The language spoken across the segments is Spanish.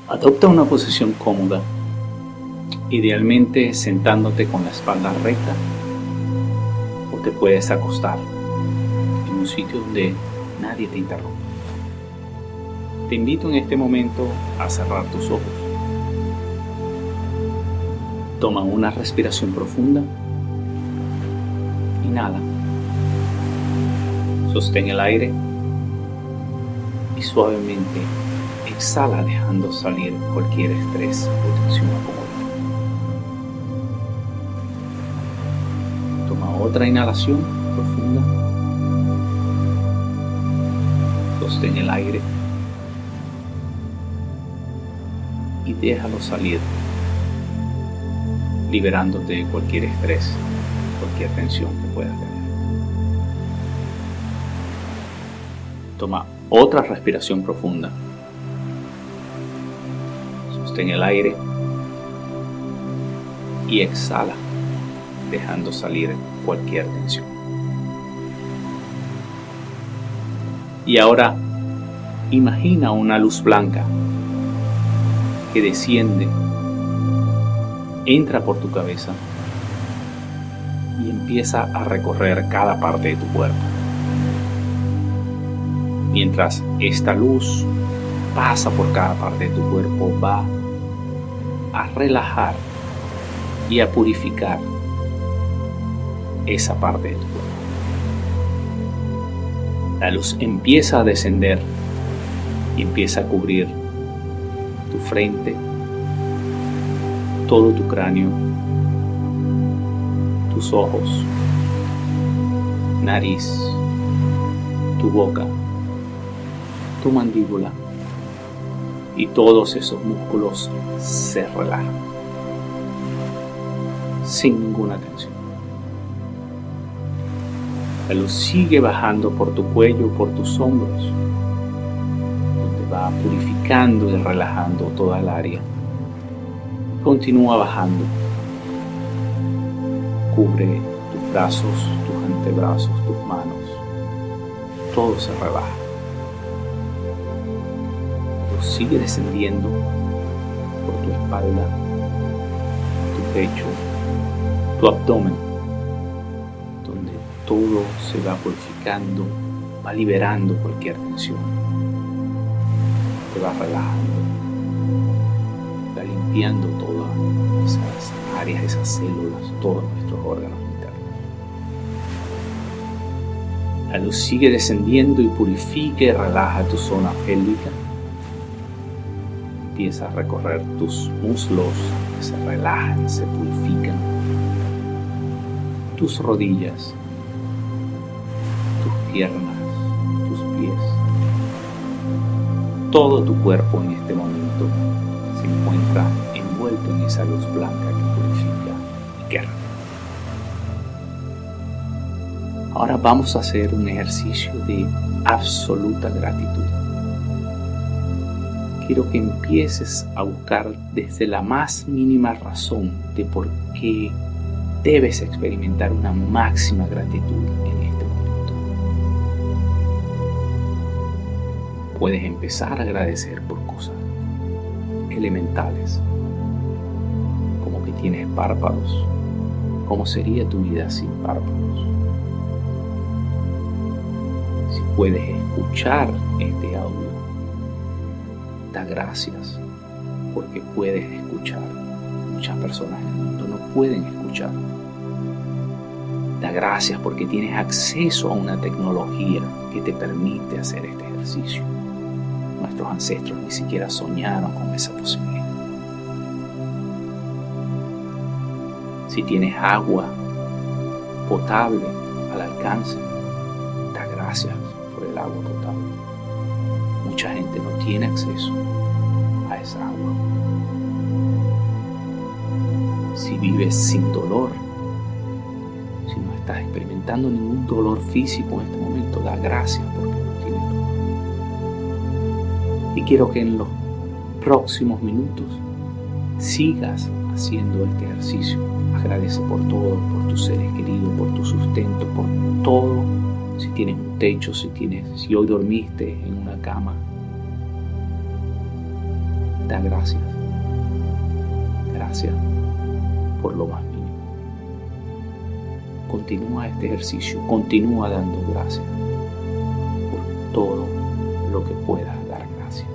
Adopta una posición cómoda, idealmente sentándote con la espalda recta, o te puedes acostar en un sitio donde nadie te interrumpa. Te invito en este momento a cerrar tus ojos. Toma una respiración profunda. Inhala. Sostén el aire y suavemente exhala, dejando salir cualquier estrés o tensión acumulada. Toma otra inhalación profunda. Sostén el aire y déjalo salir, liberándote de cualquier estrés, cualquier tensión que puedas tener. Toma otra respiración profunda. Sostén el aire y exhala, dejando salir cualquier tensión. Y ahora imagina una luz blanca que desciende, entra por tu cabeza y empieza a recorrer cada parte de tu cuerpo. Mientras esta luz pasa por cada parte de tu cuerpo, va a relajar y a purificar esa parte de tu cuerpo. La luz empieza a descender y empieza a cubrir tu frente, todo tu cráneo, tus ojos, nariz, tu boca, tu mandíbula, y todos esos músculos se relajan sin ninguna tensión. La luz sigue bajando por tu cuello, por tus hombros, donde va purificando y relajando toda el área. Continúa bajando. Cubre tus brazos, tus antebrazos, tus manos. Todo se relaja. La luz sigue descendiendo por tu espalda, tu pecho, tu abdomen, donde todo se va purificando, va liberando cualquier tensión. Te va relajando, va limpiando todas esas áreas, esas células, todos nuestros órganos internos. La luz sigue descendiendo y purifica y relaja tu zona pélvica. Empieza a recorrer tus muslos que se relajan, se purifican. Tus rodillas, tus piernas, tus pies. Todo tu cuerpo en este momento se encuentra envuelto en esa luz blanca que purifica y que relaja. Ahora vamos a hacer un ejercicio de absoluta gratitud. Quiero que empieces a buscar desde la más mínima razón de por qué debes experimentar una máxima gratitud en este momento. Puedes empezar a agradecer por cosas elementales, como que tienes párpados. ¿Cómo sería tu vida sin párpados? Si puedes escuchar este audio, da gracias porque puedes escuchar. Muchas personas en el mundo no pueden escuchar. Da gracias porque tienes acceso a una tecnología que te permite hacer este ejercicio. Nuestros ancestros ni siquiera soñaron con esa posibilidad. Si tienes agua potable al alcance, da gracias por el agua potable. Mucha gente no tiene acceso a esa agua. Si vives sin dolor, si no estás experimentando ningún dolor físico en este momento, da gracias porque no tienes dolor. Y quiero que en los próximos minutos sigas haciendo este ejercicio. Agradece por todo, por tus seres queridos, por tu sustento, por todo. Si tienes un techo, si hoy dormiste en una cama, Da gracias. Gracias por lo más mínimo. Continúa este ejercicio, continúa dando gracias por todo lo que puedas dar gracias.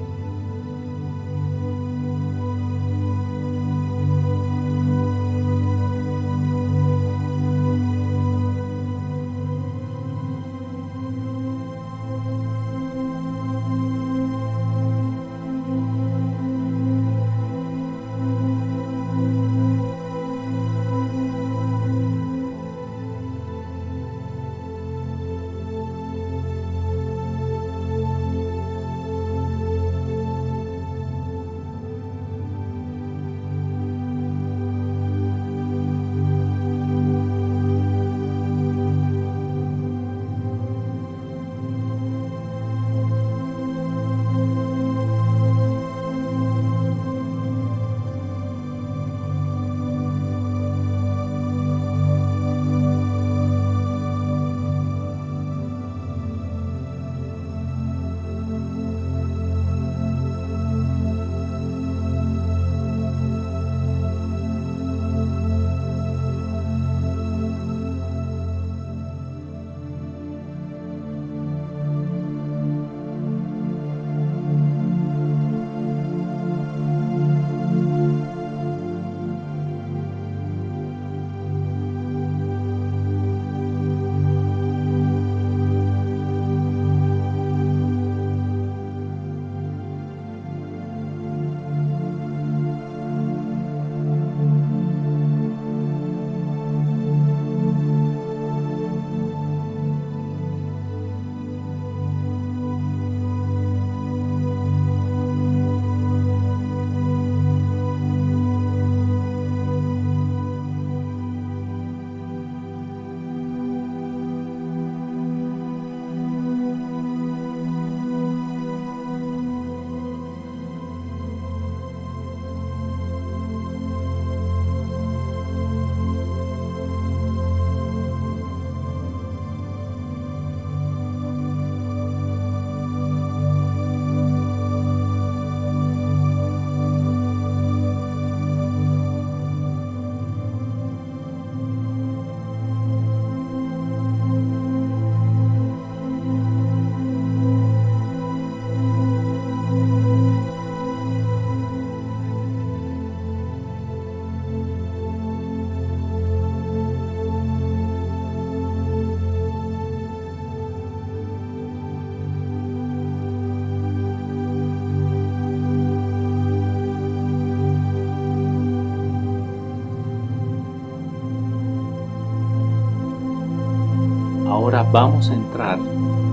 Ahora vamos a entrar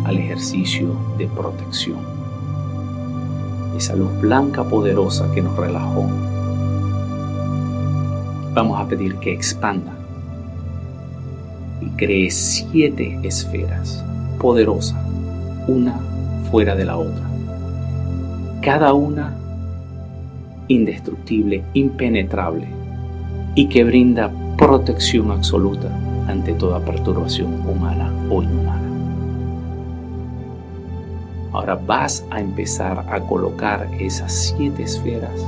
al ejercicio de protección. Esa luz blanca poderosa que nos relajó, vamos a pedir que expanda y cree 7 esferas poderosas, una fuera de la otra. Cada una indestructible, impenetrable y que brinda protección absoluta ante toda perturbación humana o inhumana. Ahora vas a empezar a colocar esas 7 esferas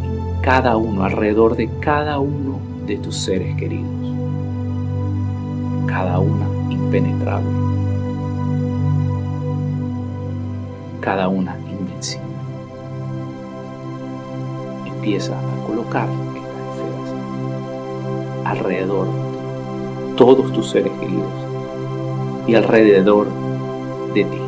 en cada uno, alrededor de cada uno de tus seres queridos. Cada una impenetrable. Cada una invencible. Empieza a colocar estas esferas alrededor de todos tus seres queridos y alrededor de ti.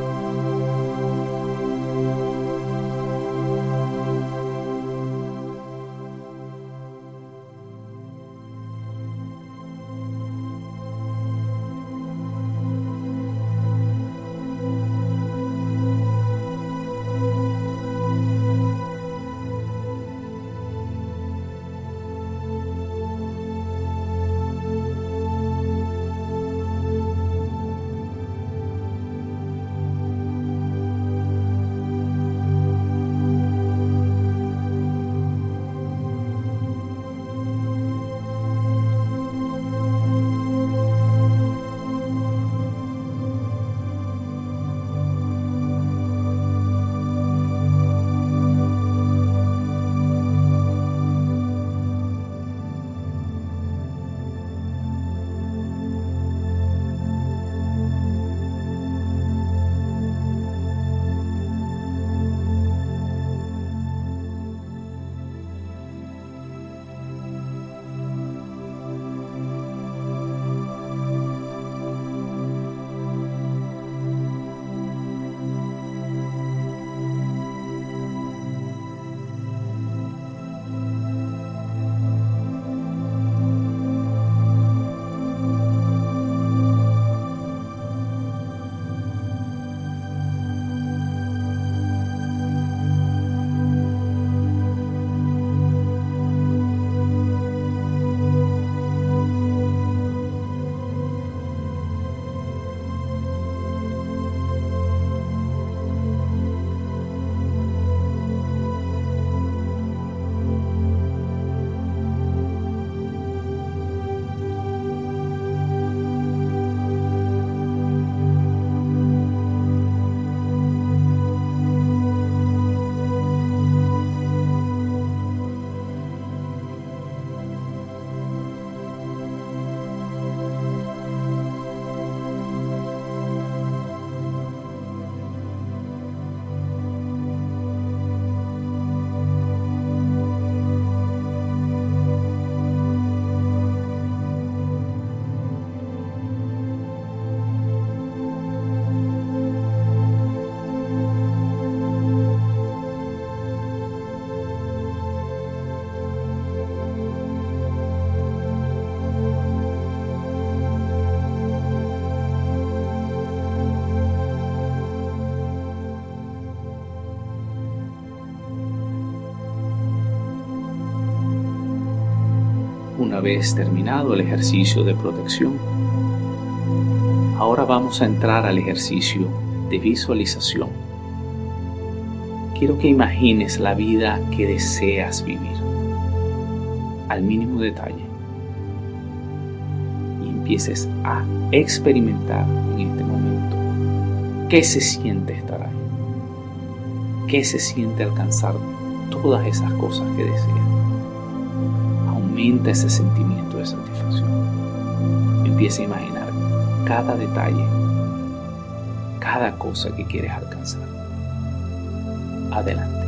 una vez terminado el ejercicio de protección, ahora vamos a entrar al ejercicio de visualización. Quiero que imagines la vida que deseas vivir al mínimo detalle y empieces a experimentar en este momento qué se siente estar ahí, qué se siente alcanzar todas esas cosas que deseas. Aumenta ese sentimiento de satisfacción. Empieza a imaginar cada detalle, cada cosa que quieres alcanzar. Adelante.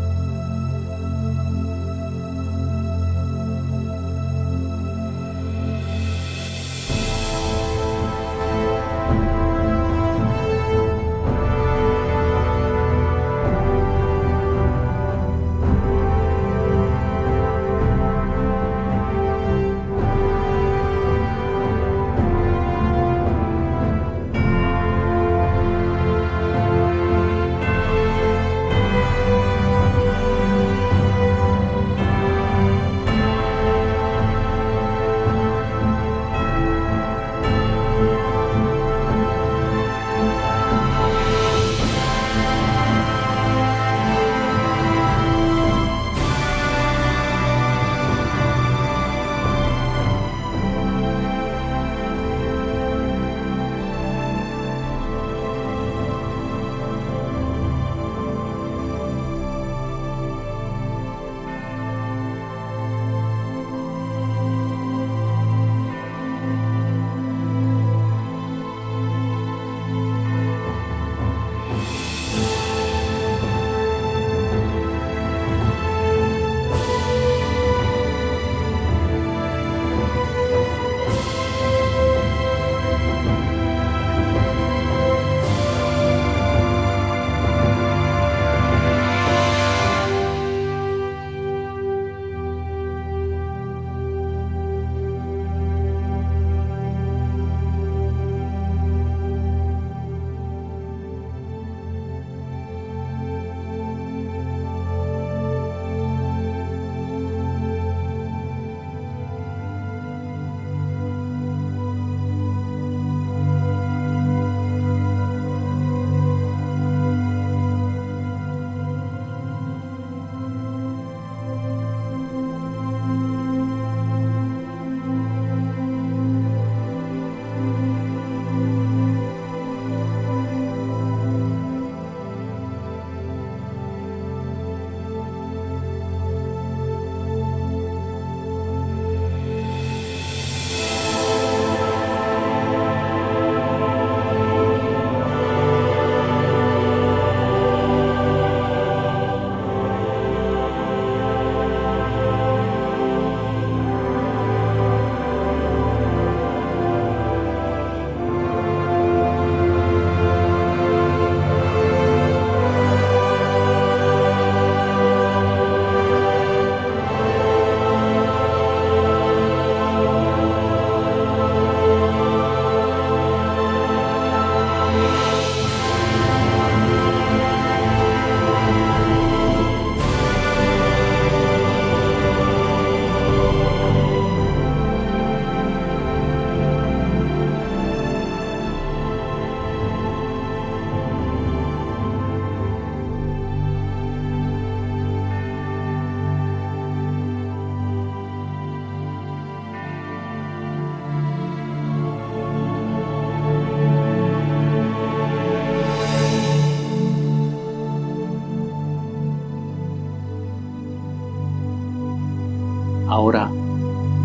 Ahora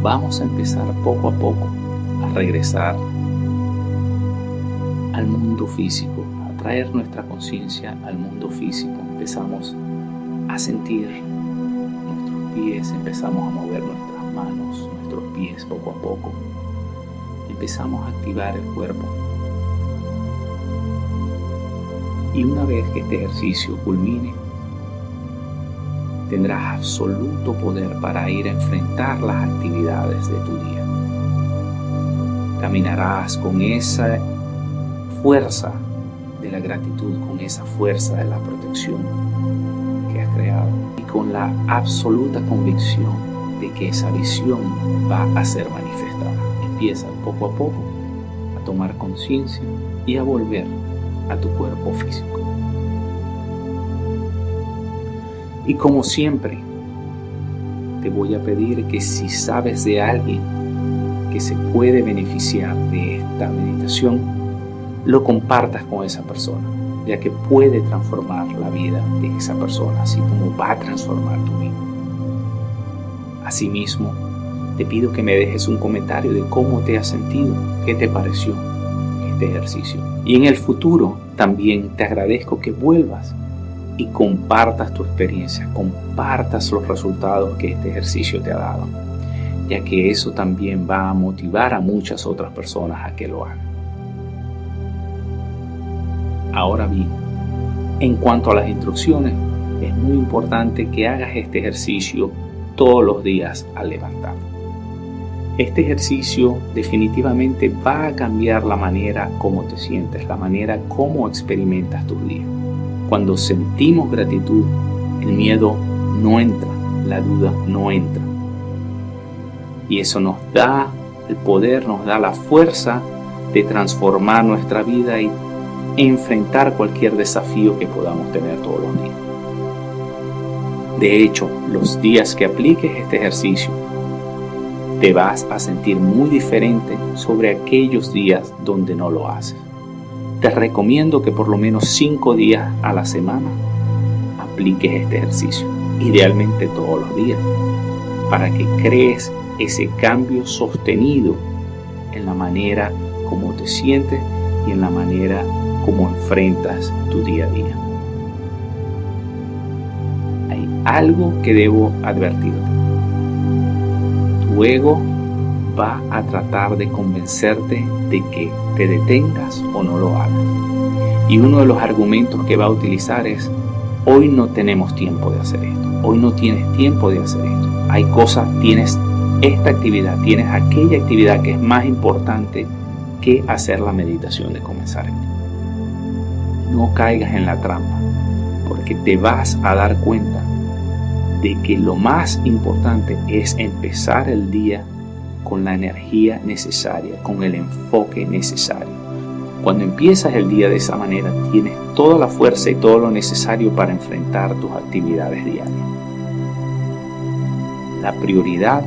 vamos a empezar poco a poco a regresar al mundo físico, a traer nuestra conciencia al mundo físico. Empezamos a sentir nuestros pies, empezamos a mover nuestras manos, nuestros pies poco a poco. Empezamos a activar el cuerpo. Y una vez que este ejercicio culmine, tendrás absoluto poder para ir a enfrentar las actividades de tu día. Caminarás con esa fuerza de la gratitud, con esa fuerza de la protección que has creado y con la absoluta convicción de que esa visión va a ser manifestada. Empieza poco a poco a tomar conciencia y a volver a tu cuerpo físico. Y como siempre, te voy a pedir que si sabes de alguien que se puede beneficiar de esta meditación, lo compartas con esa persona, ya que puede transformar la vida de esa persona, así como va a transformar tu vida. Asimismo, te pido que me dejes un comentario de cómo te has sentido, qué te pareció este ejercicio. Y en el futuro también te agradezco que vuelvas y compartas tu experiencia, compartas los resultados que este ejercicio te ha dado, ya que eso también va a motivar a muchas otras personas a que lo hagan. Ahora bien, en cuanto a las instrucciones, es muy importante que hagas este ejercicio todos los días al levantar. Este ejercicio definitivamente va a cambiar la manera como te sientes, la manera como experimentas tus días. Cuando sentimos gratitud, el miedo no entra, la duda no entra. Y eso nos da el poder, nos da la fuerza de transformar nuestra vida y enfrentar cualquier desafío que podamos tener todos los días. De hecho, los días que apliques este ejercicio, te vas a sentir muy diferente sobre aquellos días donde no lo haces. Te recomiendo que por lo menos 5 días a la semana apliques este ejercicio, idealmente todos los días, para que crees ese cambio sostenido en la manera como te sientes y en la manera como enfrentas tu día a día. Hay algo que debo advertirte. Tu ego va a tratar de convencerte de que te detengas o no lo hagas. Y uno de los argumentos que va a utilizar es: hoy no tenemos tiempo de hacer esto, hoy no tienes tiempo de hacer esto. Hay cosas, tienes esta actividad, tienes aquella actividad que es más importante que hacer la meditación de comenzar el día. No caigas en la trampa, porque te vas a dar cuenta de que lo más importante es empezar el día con la energía necesaria, con el enfoque necesario. Cuando empiezas el día de esa manera, tienes toda la fuerza y todo lo necesario para enfrentar tus actividades diarias. La prioridad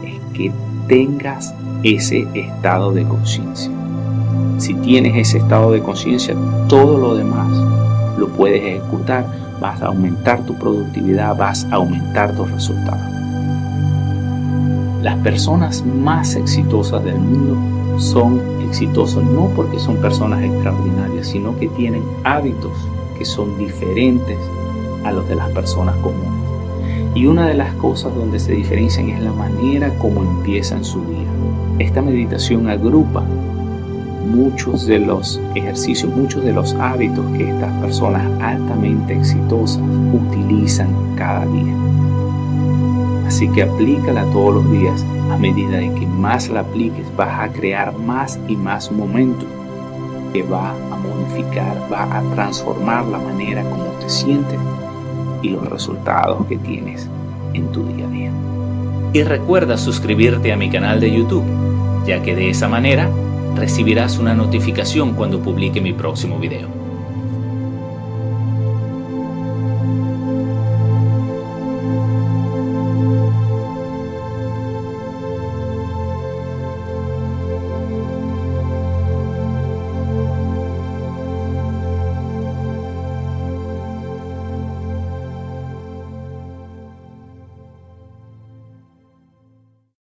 es que tengas ese estado de conciencia. Si tienes ese estado de conciencia, todo lo demás lo puedes ejecutar. Vas a aumentar tu productividad, vas a aumentar tus resultados. Las personas más exitosas del mundo son exitosos no porque son personas extraordinarias, sino que tienen hábitos que son diferentes a los de las personas comunes. Y una de las cosas donde se diferencian es la manera como empiezan su día. Esta meditación agrupa muchos de los ejercicios, muchos de los hábitos que estas personas altamente exitosas utilizan cada día. Así que aplícala todos los días. A medida de que más la apliques, vas a crear más y más momentum que va a modificar, va a transformar la manera como te sientes y los resultados que tienes en tu día a día. Y recuerda suscribirte a mi canal de YouTube, ya que de esa manera recibirás una notificación cuando publique mi próximo video.